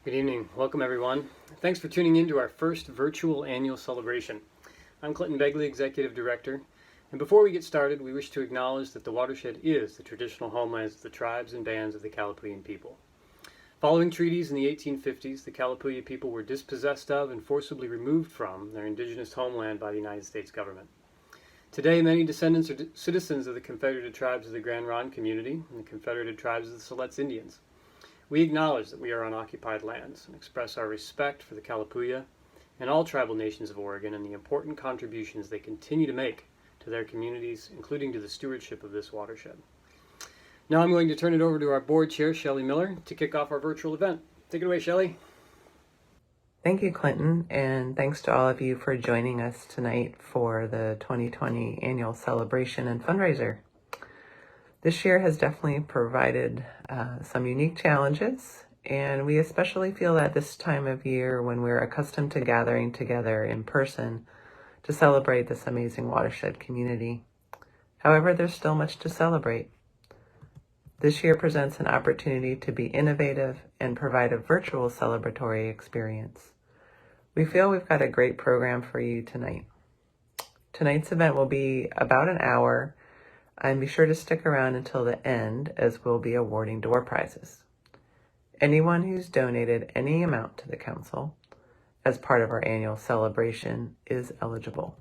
Good evening. Welcome, everyone. Thanks for tuning in to our first virtual annual celebration. I'm Clinton Begley, Executive Director. And before we get started, we wish to acknowledge that the watershed is the traditional homelands of the tribes and bands of the Kalapuyan people. Following treaties in the 1850s, the Kalapuya people were dispossessed of and forcibly removed from their indigenous homeland by the United States government. Today, many descendants are citizens of the Confederated Tribes of the Grand community and the Confederated Tribes of the Siletz Indians. We acknowledge that we are on occupied lands and express our respect for the Kalapuya and all tribal nations of Oregon and the important contributions they continue to make to their communities, including to the stewardship of this watershed. Now I'm going to turn it over to our board chair, Shelley Miller, to kick off our virtual event. Take it away, Shelley. Thank you, Clinton, and thanks to all of you for joining us tonight for the 2020 annual celebration and fundraiser. This year has definitely provided some unique challenges, and we especially feel that this time of year when we're accustomed to gathering together in person to celebrate this amazing watershed community. However, there's still much to celebrate. This year presents an opportunity to be innovative and provide a virtual celebratory experience. We feel we've got a great program for you tonight. Tonight's event will be about an hour, and be sure to stick around until the end as we'll be awarding door prizes. Anyone who's donated any amount to the council as part of our annual celebration is eligible.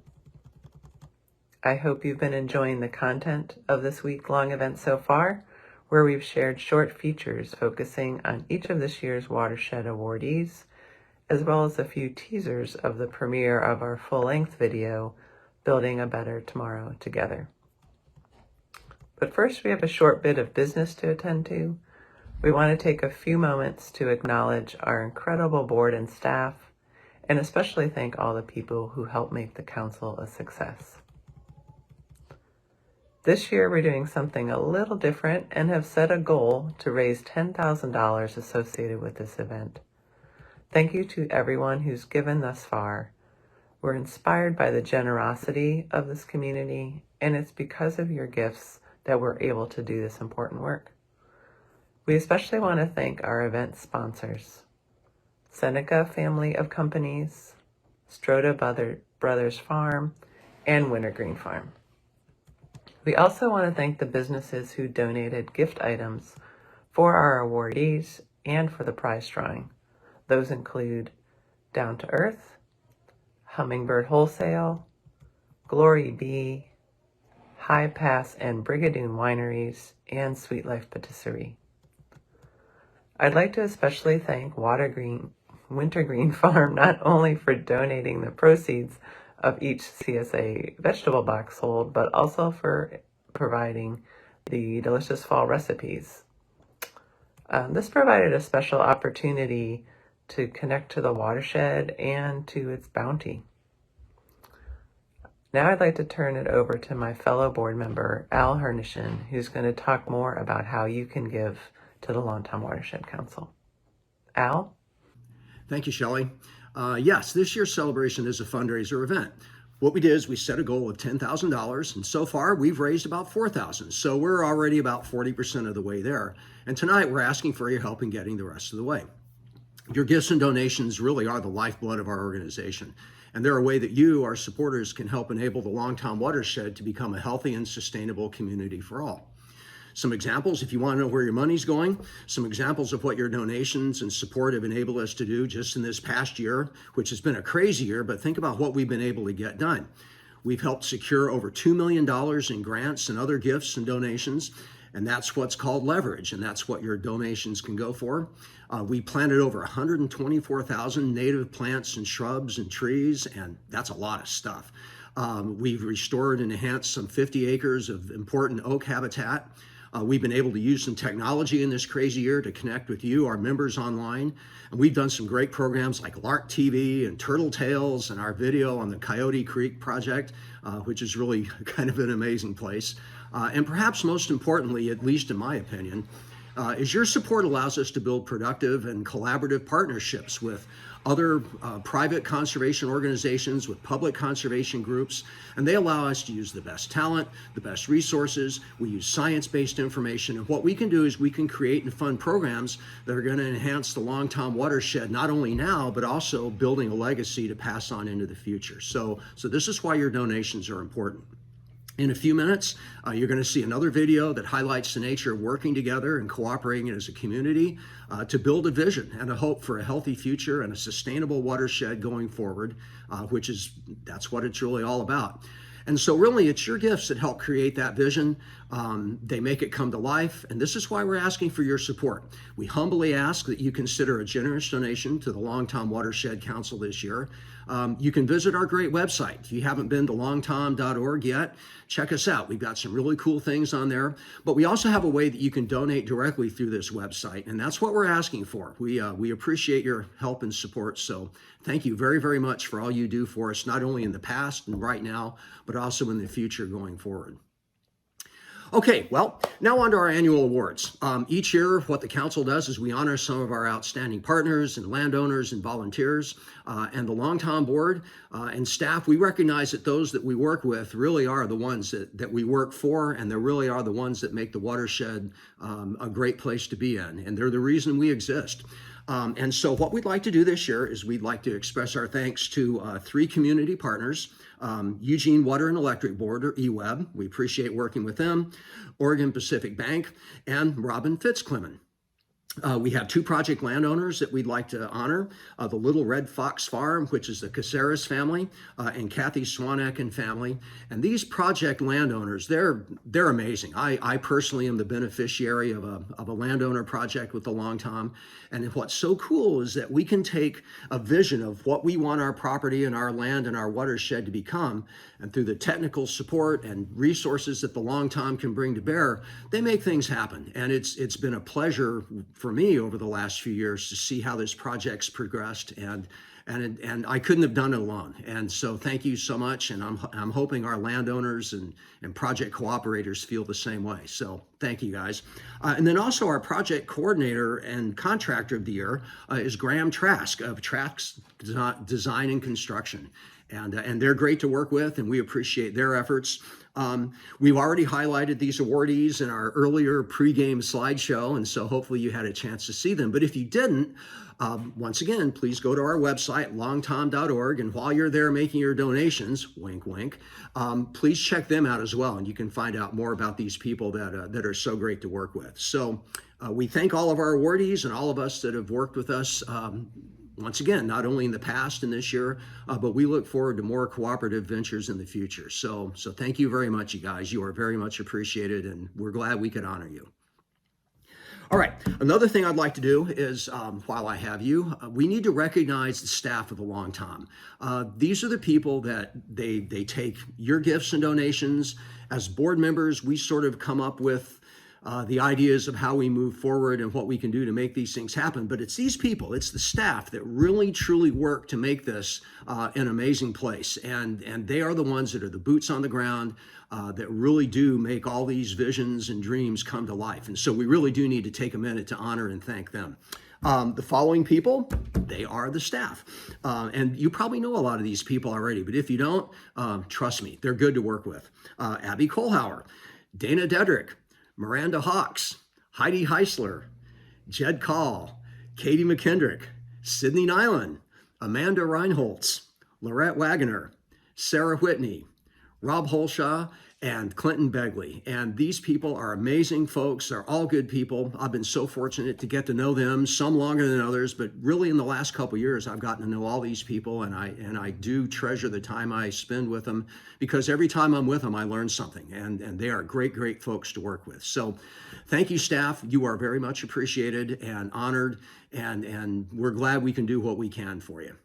I hope you've been enjoying the content of this week-long event so far, where we've shared short features focusing on each of this year's watershed awardees, as well as a few teasers of the premiere of our full-length video, Building a Better Tomorrow Together. But first, we have a short bit of business to attend to. We want to take a few moments to acknowledge our incredible board and staff, and especially thank all the people who helped make the council a success. This year, we're doing something a little different and have set a goal to raise $10,000 associated with this event. Thank you to everyone who's given thus far. We're inspired by the generosity of this community, and it's because of your gifts that we're able to do this important work. We especially want to thank our event sponsors, Seneca family of companies, Stroda Brothers Farm, and Wintergreen Farm. We also want to thank the businesses who donated gift items for our awardees and for the prize drawing. Those include Down to Earth, Hummingbird Wholesale, Glory Bee, High Pass and Brigadoon Wineries, and Sweet Life Patisserie. I'd like to especially thank Wintergreen Farm not only for donating the proceeds of each CSA vegetable box sold, but also for providing the delicious fall recipes. This provided a special opportunity to connect to the watershed and to its bounty. Now I'd like to turn it over to my fellow board member, Al Hernishin, who's going to talk more about how you can give to the Long Tom Watershed Council. Al? Thank you, Shelley. Yes, this year's celebration is a fundraiser event. What we did is we set a goal of $10,000, and so far we've raised about $4,000. So we're already about 40% of the way there. And tonight we're asking for your help in getting the rest of the way. Your gifts and donations really are the lifeblood of our organization. And they're a way that you, our supporters, can help enable the Long Tom Watershed to become a healthy and sustainable community for all. Some examples, if you want to know where your money's going, some examples of what your donations and support have enabled us to do just in this past year, which has been a crazy year, but think about what we've been able to get done. We've helped secure over $2 million in grants and other gifts and donations, and that's what's called leverage, and that's what your donations can go for. We planted over 124,000 native plants and shrubs and trees, and that's a lot of stuff. We've restored and enhanced some 50 acres of important oak habitat. We've been able to use some technology in this crazy year to connect with you, our members online. And we've done some great programs like Lark TV and Turtle Tales and our video on the Coyote Creek project, which is really kind of an amazing place. And perhaps most importantly, at least in my opinion, is your support allows us to build productive and collaborative partnerships with other private conservation organizations, with public conservation groups, and they allow us to use the best talent, the best resources. We use science-based information, and what we can do is we can create and fund programs that are going to enhance the Long Tom Watershed, not only now, but also building a legacy to pass on into the future. So this is why your donations are important. In a few minutes, you're going to see another video that highlights the nature of working together and cooperating as a community to build a vision and a hope for a healthy future and a sustainable watershed going forward, that's what it's really all about. And so really, it's your gifts that help create that vision. They make it come to life, and this is why we're asking for your support. We humbly ask that you consider a generous donation to the Long Tom Watershed Council this year. You can visit our great website. If you haven't been to longtom.org yet, check us out. We've got some really cool things on there, but we also have a way that you can donate directly through this website, and that's what we're asking for. We appreciate your help and support, so thank you very, very much for all you do for us, not only in the past and right now, but also in the future going forward. Okay, well, now on to our annual awards. Each year, what the council does is we honor some of our outstanding partners and landowners and volunteers, and the Long Tom board and staff. We recognize that those that we work with really are the ones that we work for, and they really are the ones that make the watershed a great place to be in, and they're the reason we exist. And so what we'd like to do this year is we'd like to express our thanks to 3 community partners. Eugene Water and Electric Board, or EWEB, we appreciate working with them, Oregon Pacific Bank, and Robin FitzClemen. We have 2 project landowners that we'd like to honor, the Little Red Fox Farm, which is the Casares family, and Cathy Swanek and family. And these project landowners, they're amazing. I personally am the beneficiary of a landowner project with the Long Tom. And what's so cool is that we can take a vision of what we want our property and our land and our watershed to become, and through the technical support and resources that the Long Tom can bring to bear, they make things happen. And it's been a pleasure for me over the last few years to see how this project's progressed, and I couldn't have done it alone. And so thank you so much, and I'm hoping our landowners and project cooperators feel the same way. So thank you guys. And then also our project coordinator and contractor of the year is Grahm Trask of Trask Design and Construction. And they're great to work with, and we appreciate their efforts. We've already highlighted these awardees in our earlier pregame slideshow, and so hopefully you had a chance to see them. But if you didn't, once again, please go to our website, longtom.org, and while you're there making your donations, wink, wink, please check them out as well, and you can find out more about these people that are so great to work with. So we thank all of our awardees and all of us that have worked with us once again, not only in the past and this year, but we look forward to more cooperative ventures in the future. So thank you very much, you guys. You are very much appreciated, and we're glad we could honor you. All right, another thing I'd like to do is, while I have you, we need to recognize the staff of the Long Tom. These are the people that they take your gifts and donations. As board members, we sort of come up with the ideas of how we move forward and what we can do to make these things happen. But it's these people, it's the staff that really truly work to make this an amazing place. And they are the ones that are the boots on the ground that really do make all these visions and dreams come to life. And so we really do need to take a minute to honor and thank them. The following people, they are the staff. And you probably know a lot of these people already, but if you don't, trust me, they're good to work with. Abby Kohlhauer, Dana Dedrick, Miranda Hawks, Heidi Heisler, Jed Call, Katie McKendrick, Sydney Nyland, Amanda Reinholtz, Lorette Wagoner, Sarah Whitney, Rob Holshaw, and Clinton Begley. And these people are amazing folks. They're all good people. I've been so fortunate to get to know them, some longer than others, but really in the last couple of years, I've gotten to know all these people, and I do treasure the time I spend with them, because every time I'm with them, I learn something, and they are great, great folks to work with. So thank you, staff. You are very much appreciated and honored, and we're glad we can do what we can for you.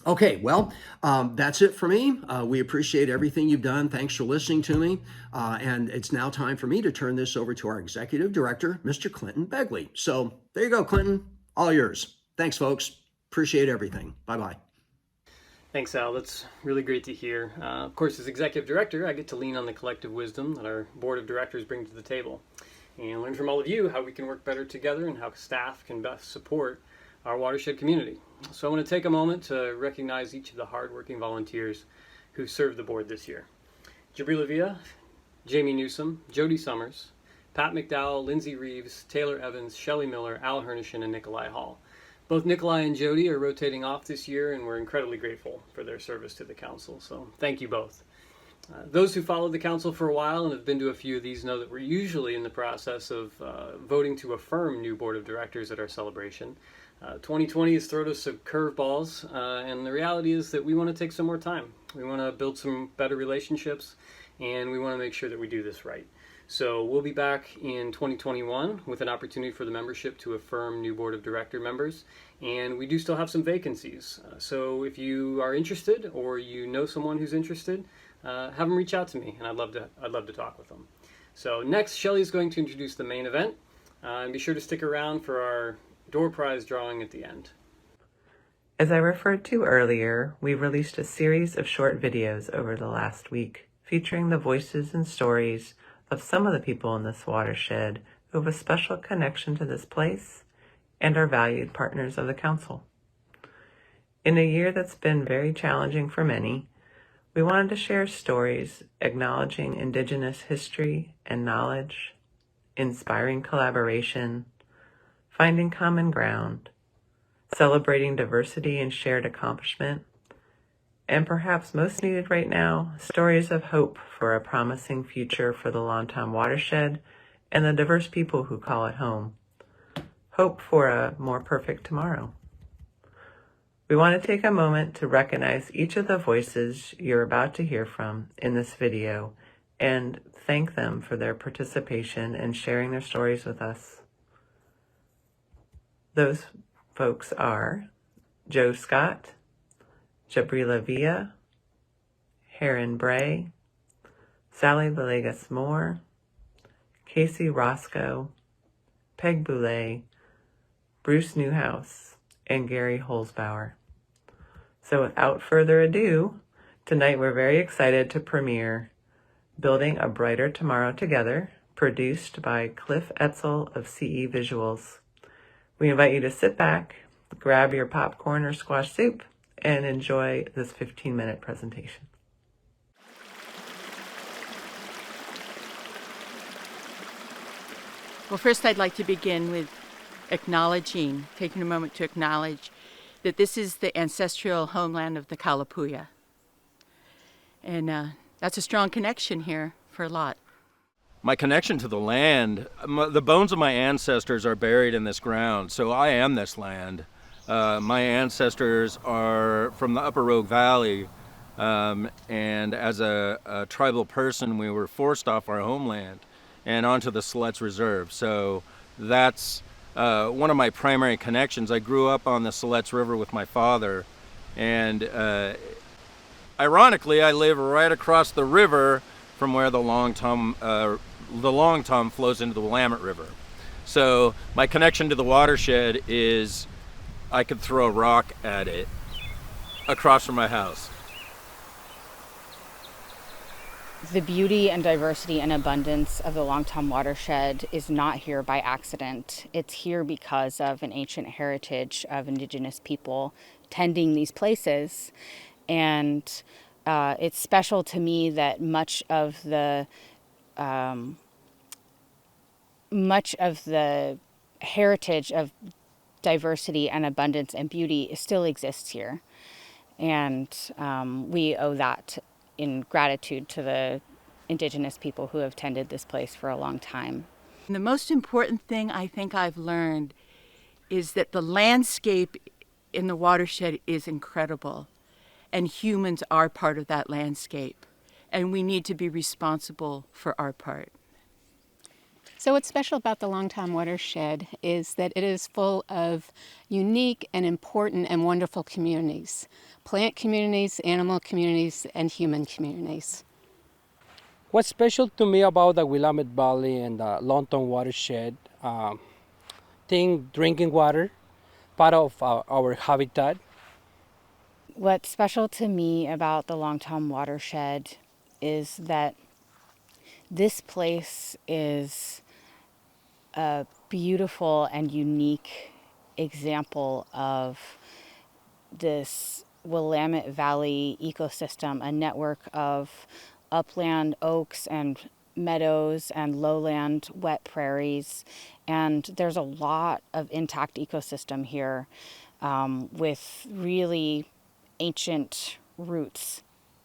Okay, well, that's it for me. We appreciate everything you've done. Thanks for listening to me. And it's now time for me to turn this over to our executive director, Mr. Clinton Begley. So there you go, Clinton, all yours. Thanks, folks. Appreciate everything. Bye-bye. Thanks, Al. That's really great to hear. Of course, as executive director, I get to lean on the collective wisdom that our board of directors bring to the table. and learn from all of you how we can work better together and how staff can best support our watershed community. So I want to take a moment to recognize each of the hardworking volunteers who served the board this year. Jabrila Villa, Jamie Newsom, Jody Summers, Pat McDowell, Lindsay Reeves, Taylor Evans, Shelley Miller, Al Hernishin, and Nikolai Hall. Both Nikolai and Jody are rotating off this year, and we're incredibly grateful for their service to the council, so thank you both. Those who followed the council for a while and have been to a few of these know that we're usually in the process of voting to affirm new board of directors at our celebration. 2020 has thrown us some curveballs, and the reality is that we want to take some more time. We want to build some better relationships, and we want to make sure that we do this right. So we'll be back in 2021 with an opportunity for the membership to affirm new board of director members, and we do still have some vacancies. So if you are interested or you know someone who's interested, have them reach out to me, and I'd love to talk with them. So next, Shelley is going to introduce the main event, and be sure to stick around for our door prize drawing at the end. As I referred to earlier, we released a series of short videos over the last week featuring the voices and stories of some of the people in this watershed who have a special connection to this place and are valued partners of the council. In a year that's been very challenging for many, we wanted to share stories acknowledging Indigenous history and knowledge, inspiring collaboration, finding common ground, celebrating diversity and shared accomplishment, and perhaps most needed right now, stories of hope for a promising future for the Long Tom Watershed and the diverse people who call it home. Hope for a more perfect tomorrow. We want to take a moment to recognize each of the voices you're about to hear from in this video and thank them for their participation and sharing their stories with us. Those folks are Joe Scott, Jabrila Villa, Heron Bray, Sally Villegas Moore, Casey Roscoe, Peg Boulay, Bruce Newhouse, and Gary Holzbauer. So without further ado, tonight we're very excited to premiere Building a Brighter Tomorrow Together, produced by Cliff Etzel of CE Visuals. We invite you to sit back, grab your popcorn or squash soup, and enjoy this 15-minute presentation. Well, first I'd like to begin with taking a moment to acknowledge that this is the ancestral homeland of the Kalapuya. And that's a strong connection here for a lot. My connection to the land, the bones of my ancestors are buried in this ground, so I am this land. My ancestors are from the Upper Rogue Valley, and as a tribal person, we were forced off our homeland and onto the Siletz Reserve. So that's one of my primary connections. I grew up on the Siletz River with my father, and ironically, I live right across the river from where the Long Tom flows into the Willamette River. So my connection to the watershed is I could throw a rock at it across from my house. The beauty and diversity and abundance of the Long Tom Watershed is not here by accident. It's here because of an ancient heritage of Indigenous people tending these places. And it's special to me that much of the heritage of diversity and abundance and beauty still exists here. And we owe that in gratitude to the Indigenous people who have tended this place for a long time. And the most important thing I think I've learned is that the landscape in the watershed is incredible, and humans are part of that landscape, and we need to be responsible for our part. So what's special about the Long Tom Watershed is that it is full of unique and important and wonderful communities. Plant communities, animal communities, and human communities. What's special to me about the Willamette Valley and the Long Tom Watershed, drinking water, part of our habitat. What's special to me about the Long Tom Watershed is that this place is a beautiful and unique example of this Willamette Valley ecosystem, a network of upland oaks and meadows and lowland wet prairies. And there's a lot of intact ecosystem here with really ancient roots.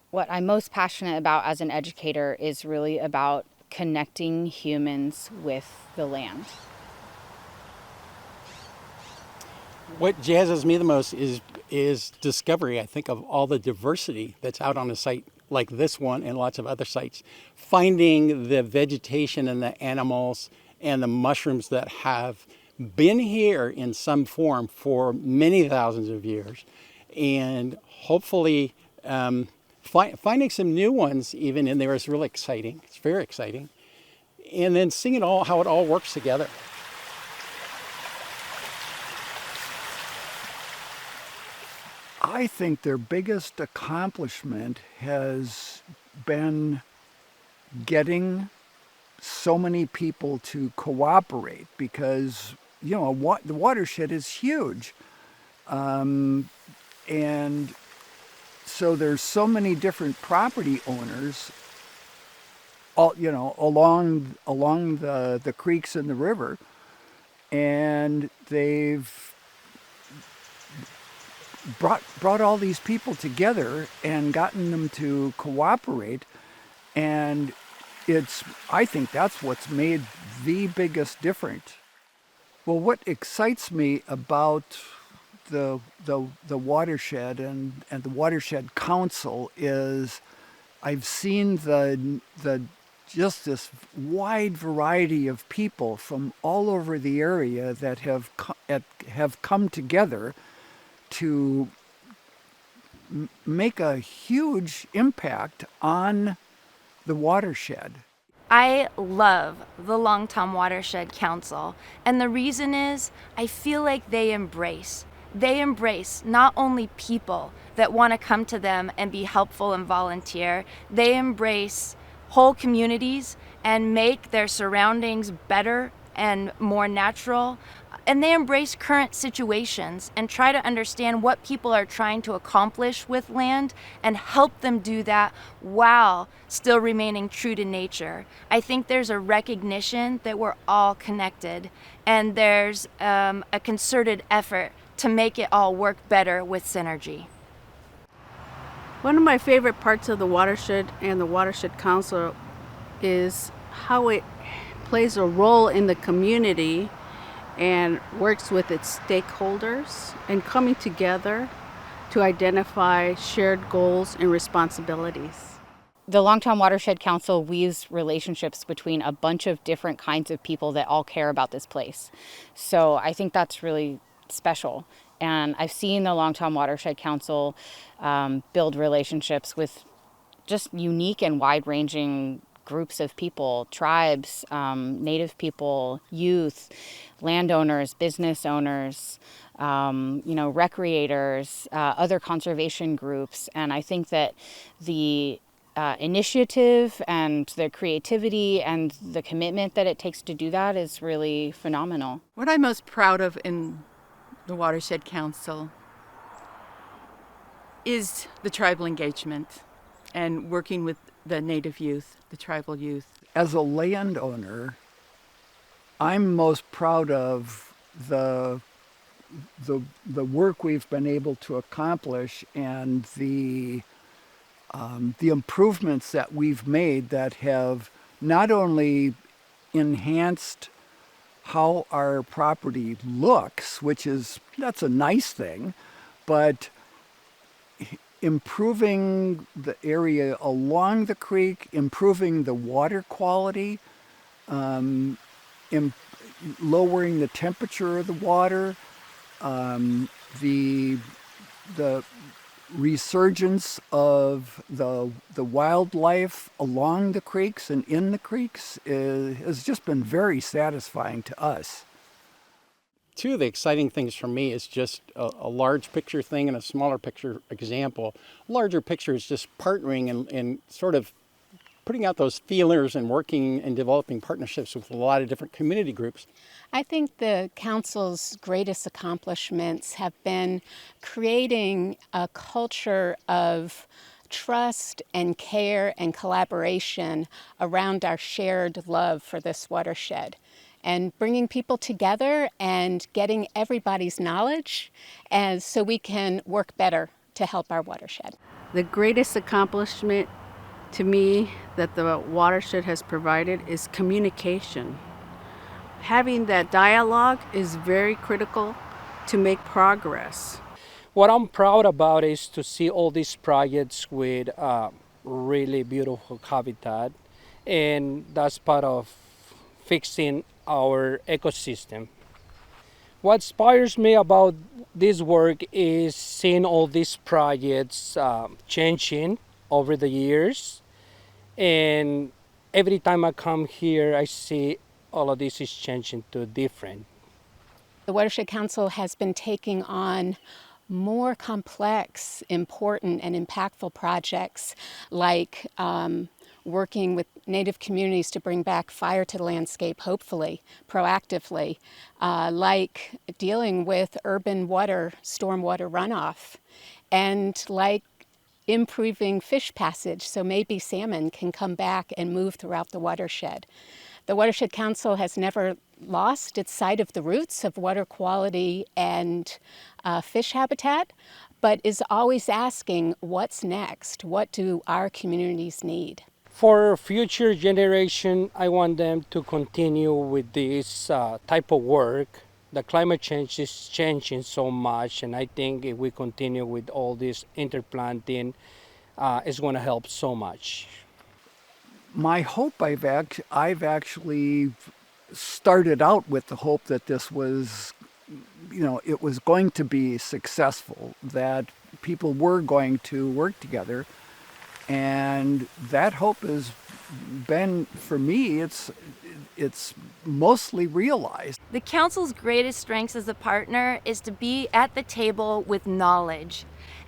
What I'm most passionate about as an educator is really about connecting humans with the land. What jazzes me the most is discovery, I think, of all the diversity that's out on a site like this one and lots of other sites. Finding the vegetation and the animals and the mushrooms that have been here in some form for many thousands of years, and hopefully finding some new ones even in there is really exciting. It's very exciting. And then seeing it all, how it all works together. I think their biggest accomplishment has been getting so many people to cooperate, because, you know, the watershed is huge. And so there's so many different property owners all, you know, along the creeks and the river, and they've brought all these people together and gotten them to cooperate. And I think that's what's made the biggest difference. Well, what excites me about the watershed and the Watershed Council is I've seen just this wide variety of people from all over the area that have come together to make a huge impact on the watershed. I love the Long Tom Watershed Council, and the reason is I feel like they embrace not only people that want to come to them and be helpful and volunteer, they embrace whole communities and make their surroundings better and more natural. And they embrace current situations and try to understand what people are trying to accomplish with land and help them do that while still remaining true to nature. I think there's a recognition that we're all connected, and there's a concerted effort to make it all work better with synergy. One of my favorite parts of the watershed and the Watershed Council is how it plays a role in the community and works with its stakeholders and coming together to identify shared goals and responsibilities. The Long Tom Watershed Council weaves relationships between a bunch of different kinds of people that all care about this place. So I think that's really special. And I've seen the Long Tom Watershed Council build relationships with just unique and wide-ranging groups of people, tribes, Native people, youth, landowners, business owners, recreators, other conservation groups. And I think that the initiative and the creativity and the commitment that it takes to do that is really phenomenal. What I'm most proud of in the Watershed Council is the tribal engagement and working with the Native youth, the tribal youth. As a landowner, I'm most proud of the work we've been able to accomplish and the improvements that we've made that have not only enhanced how our property looks, that's a nice thing, but improving the area along the creek, improving the water quality, lowering the temperature of the water, the resurgence of the wildlife along the creeks and in the creeks has just been very satisfying to us. Two of the exciting things for me is just a large picture thing and a smaller picture example. Larger picture is just partnering and sort of putting out those feelers and working and developing partnerships with a lot of different community groups. I think the council's greatest accomplishments have been creating a culture of trust and care and collaboration around our shared love for this watershed, and bringing people together and getting everybody's knowledge so we can work better to help our watershed. The greatest accomplishment to me that the watershed has provided is communication. Having that dialogue is very critical to make progress. What I'm proud about is to see all these projects with really beautiful habitat, and that's part of fixing our ecosystem. What inspires me about this work is seeing all these projects changing over the years, and every time I come here I see all of this is changing to different. The Watershed Council has been taking on more complex, important, and impactful projects like working with Native communities to bring back fire to the landscape, hopefully, proactively, like dealing with urban water, stormwater runoff, and like improving fish passage so maybe salmon can come back and move throughout the watershed. The Watershed Council has never lost its sight of the roots of water quality and fish habitat, but is always asking what's next? What do our communities need? For future generation, I want them to continue with this type of work. The climate change is changing so much, and I think if we continue with all this interplanting, it's going to help so much. My hope, I've actually started out with the hope that this was, it was going to be successful, that people were going to work together. And that hope has been, for me, it's mostly realized. The council's greatest strengths as a partner is to be at the table with knowledge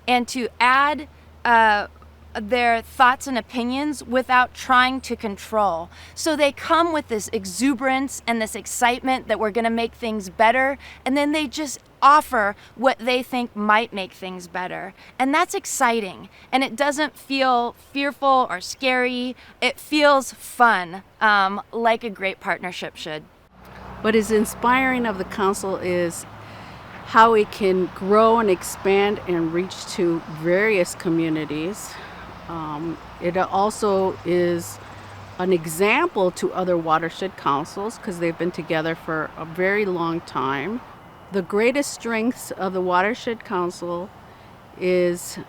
and to add their thoughts and opinions without trying to control. So they come with this exuberance and this excitement that we're going to make things better, and then they just offer what they think might make things better. And that's exciting, and it doesn't feel fearful or scary. It feels fun, like a great partnership should. What is inspiring of the council is how it can grow and expand and reach to various communities. It also is an example to other watershed councils because they've been together for a very long time. The greatest strengths of the Watershed Council is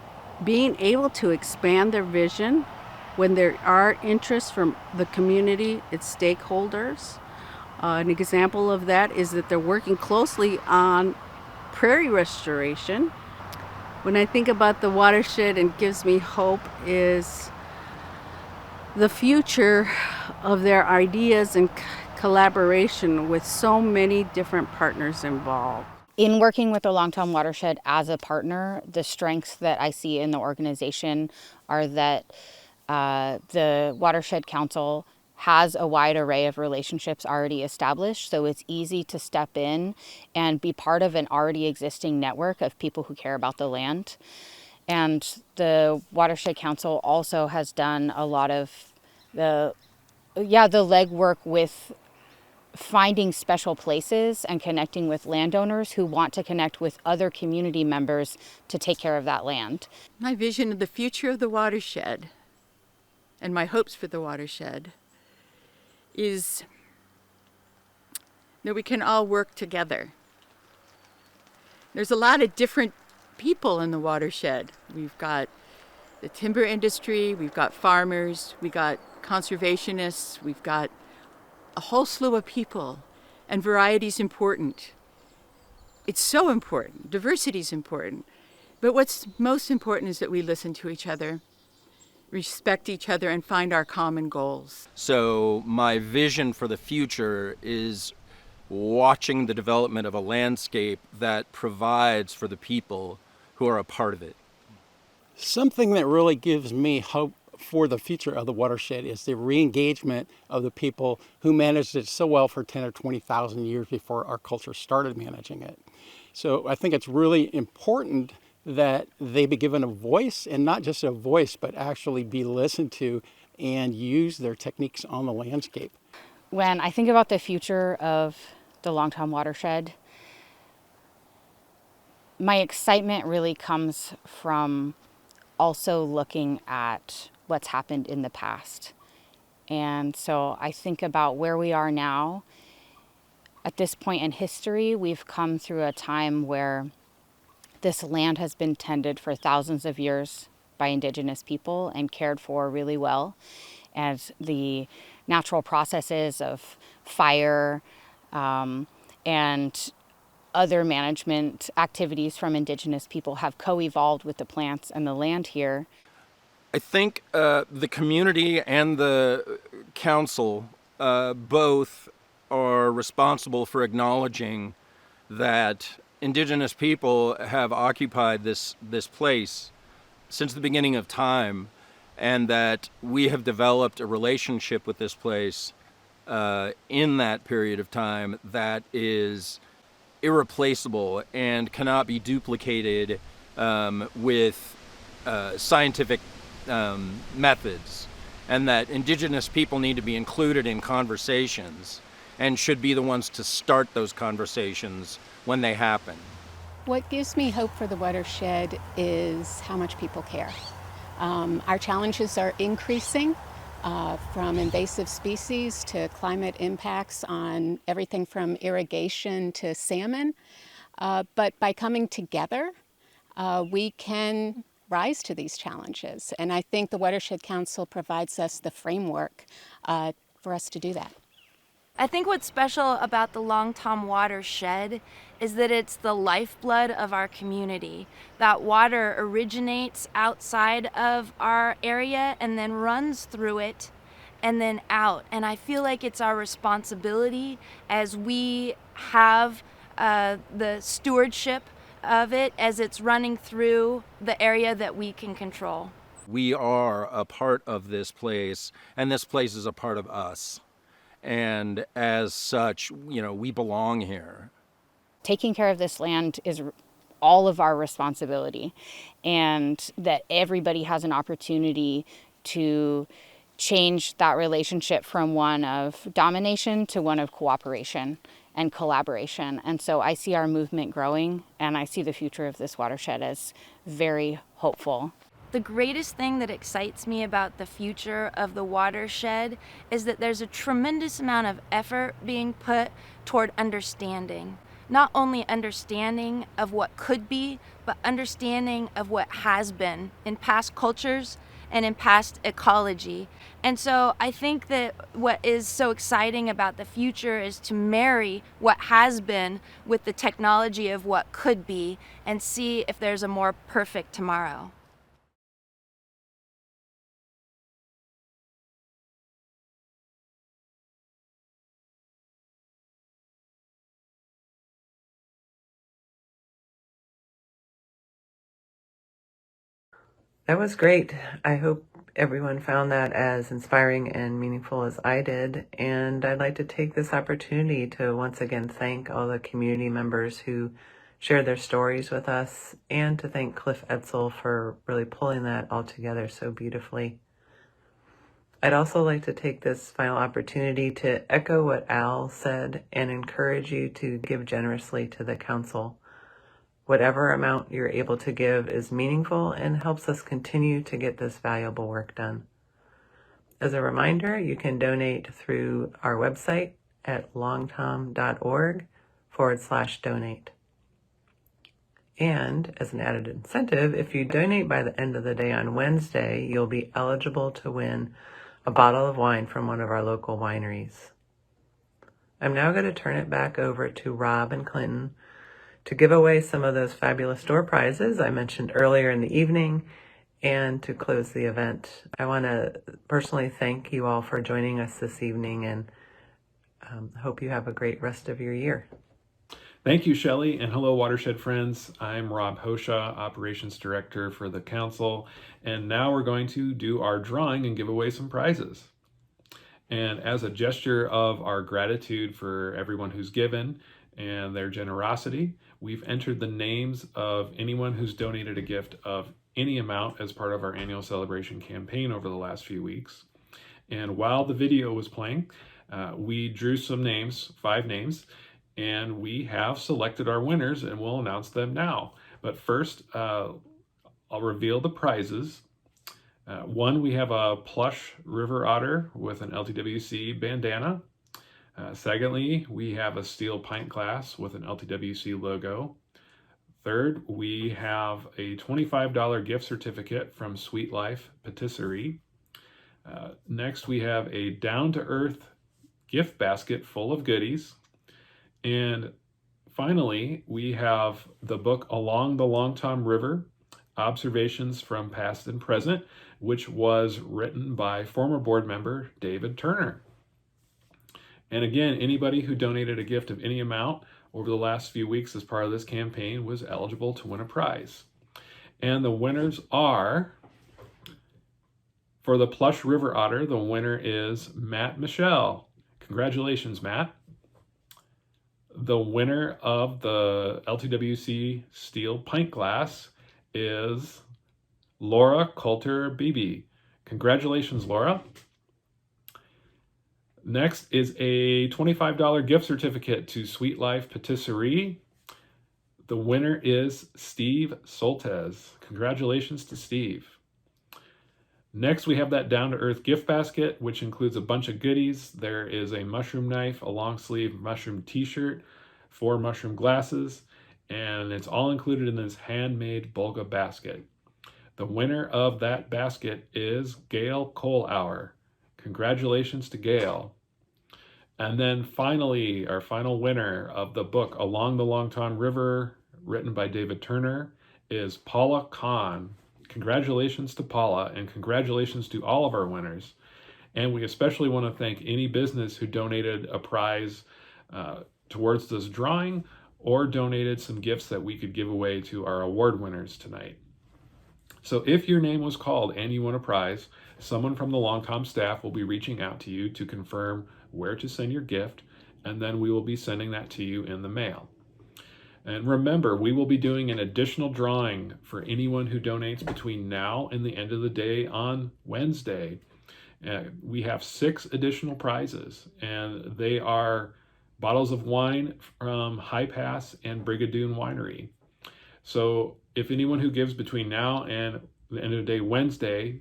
being able to expand their vision when there are interests from the community, its stakeholders. An example of that is that they're working closely on prairie restoration. When I think about the watershed and gives me hope is the future of their ideas and collaboration with so many different partners involved. In working with the Long Tom Watershed as a partner, the strengths that I see in the organization are that the Watershed Council has a wide array of relationships already established, so it's easy to step in and be part of an already existing network of people who care about the land. And the Watershed Council also has done a lot of the legwork with finding special places and connecting with landowners who want to connect with other community members to take care of that land. My vision of the future of the watershed and my hopes for the watershed is that we can all work together. There's a lot of different people in the watershed. We've got the timber industry, we've got farmers, we've got conservationists, we've got a whole slew of people, and variety is important. It's so important. Diversity is important. But what's most important is that we listen to each other, respect each other, and find our common goals. So my vision for the future is watching the development of a landscape that provides for the people who are a part of it. Something that really gives me hope for the future of the watershed is the re-engagement of the people who managed it so well for 10 or 20,000 years before our culture started managing it. So I think it's really important that they be given a voice, and not just a voice, but actually be listened to and use their techniques on the landscape. When I think about the future of the Long Tom Watershed, my excitement really comes from also looking at what's happened in the past. And so I think about where we are now. At this point in history, we've come through a time where this land has been tended for thousands of years by indigenous people and cared for really well. As the natural processes of fire and other management activities from indigenous people have co-evolved with the plants and the land here. I think the community and the council both are responsible for acknowledging that indigenous people have occupied this place since the beginning of time, and that we have developed a relationship with this place in that period of time that is irreplaceable and cannot be duplicated with scientific methods, and that indigenous people need to be included in conversations and should be the ones to start those conversations when they happen. What gives me hope for the watershed is how much people care. Our challenges are increasing, from invasive species to climate impacts on everything from irrigation to salmon. But by coming together, we can rise to these challenges. And I think the Watershed Council provides us the framework for us to do that. I think what's special about the Long Tom Watershed is that it's the lifeblood of our community. That water originates outside of our area and then runs through it and then out. And I feel like it's our responsibility, as we have the stewardship of it as it's running through the area that we can control. We are a part of this place, and this place is a part of us. And as such, we belong here. Taking care of this land is all of our responsibility, and that everybody has an opportunity to change that relationship from one of domination to one of cooperation and collaboration. And so I see our movement growing, and I see the future of this watershed as very hopeful. The greatest thing that excites me about the future of the watershed is that there's a tremendous amount of effort being put toward understanding. Not only understanding of what could be, but understanding of what has been in past cultures and in past ecology. And so I think that what is so exciting about the future is to marry what has been with the technology of what could be and see if there's a more perfect tomorrow. That was great. I hope everyone found that as inspiring and meaningful as I did. And I'd like to take this opportunity to once again thank all the community members who shared their stories with us, and to thank Cliff Edsel for really pulling that all together so beautifully. I'd also like to take this final opportunity to echo what Al said and encourage you to give generously to the council. Whatever amount you're able to give is meaningful and helps us continue to get this valuable work done. As a reminder, you can donate through our website at longtom.org/donate. And as an added incentive, if you donate by the end of the day on Wednesday, you'll be eligible to win a bottle of wine from one of our local wineries. I'm now going to turn it back over to Rob and Clinton to give away some of those fabulous door prizes I mentioned earlier in the evening, and to close the event. I want to personally thank you all for joining us this evening, and hope you have a great rest of your year. Thank you, Shelley, and hello, Watershed friends. I'm Rob Hosha, Operations Director for the Council, and now we're going to do our drawing and give away some prizes. And as a gesture of our gratitude for everyone who's given and their generosity, we've entered the names of anyone who's donated a gift of any amount as part of our annual celebration campaign over the last few weeks. And while the video was playing, we drew some names, 5 names, and we have selected our winners and we'll announce them now. But first, I'll reveal the prizes. One, we have a plush river otter with an LTWC bandana. Secondly, we have a steel pint glass with an LTWC logo. Third, we have a $25 gift certificate from Sweet Life Patisserie. Next, we have a down-to-earth gift basket full of goodies. And finally, we have the book Along the Long Tom River, Observations from Past and Present, which was written by former board member David Turner. And again, anybody who donated a gift of any amount over the last few weeks as part of this campaign was eligible to win a prize. And the winners are, for the plush river otter, the winner is Matt Michelle. Congratulations, Matt. The winner of the LTWC steel pint glass is Laura Coulter Beebe. Congratulations, Laura. Next is a $25 gift certificate to Sweet Life Patisserie. The winner is Steve Soltez. Congratulations to Steve. Next, we have that down-to-earth gift basket, which includes a bunch of goodies. There is a mushroom knife, a long-sleeve mushroom t-shirt, 4 mushroom glasses, and it's all included in this handmade Bulga basket. The winner of that basket is Gail Kohlauer. Congratulations to Gail. And then finally, our final winner of the book Along the Long Tom River, written by David Turner, is Paula Kahn. Congratulations to Paula, and congratulations to all of our winners. And we especially want to thank any business who donated a prize towards this drawing or donated some gifts that we could give away to our award winners tonight. So if your name was called and you won a prize, someone from the Long Tom staff will be reaching out to you to confirm where to send your gift, and then we will be sending that to you in the mail. And remember, we will be doing an additional drawing for anyone who donates between now and the end of the day on Wednesday. We have 6 additional prizes, and they are bottles of wine from High Pass and Brigadoon Winery. So if anyone who gives between now and the end of the day Wednesday,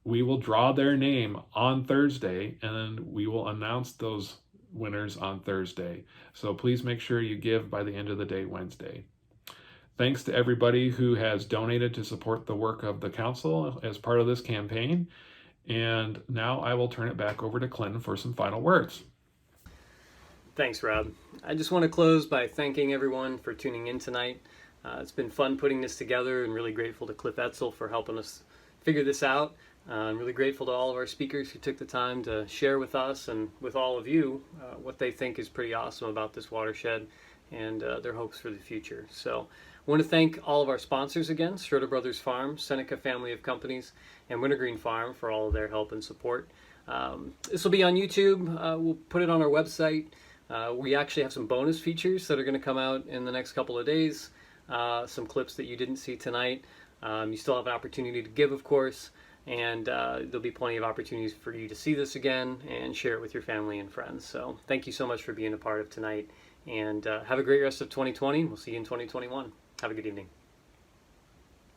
we will draw their name on Thursday, and then we will announce those winners on Thursday. So please make sure you give by the end of the day Wednesday. Thanks to everybody who has donated to support the work of the council as part of this campaign. And now I will turn it back over to Clinton for some final words. Thanks, Rob. I just want to close by thanking everyone for tuning in tonight. It's been fun putting this together, and really grateful to Cliff Etzel for helping us figure this out. I'm really grateful to all of our speakers who took the time to share with us and with all of you what they think is pretty awesome about this watershed and their hopes for the future. So I want to thank all of our sponsors again, Schroeder Brothers Farm, Seneca Family of Companies, and Wintergreen Farm for all of their help and support. This will be on YouTube. We'll put it on our website. We actually have some bonus features that are going to come out in the next couple of days. Some clips that you didn't see tonight. You still have an opportunity to give, of course, and there'll be plenty of opportunities for you to see this again and share it with your family and friends. So thank you so much for being a part of tonight, and have a great rest of 2020. We'll see you in 2021. Have a good evening.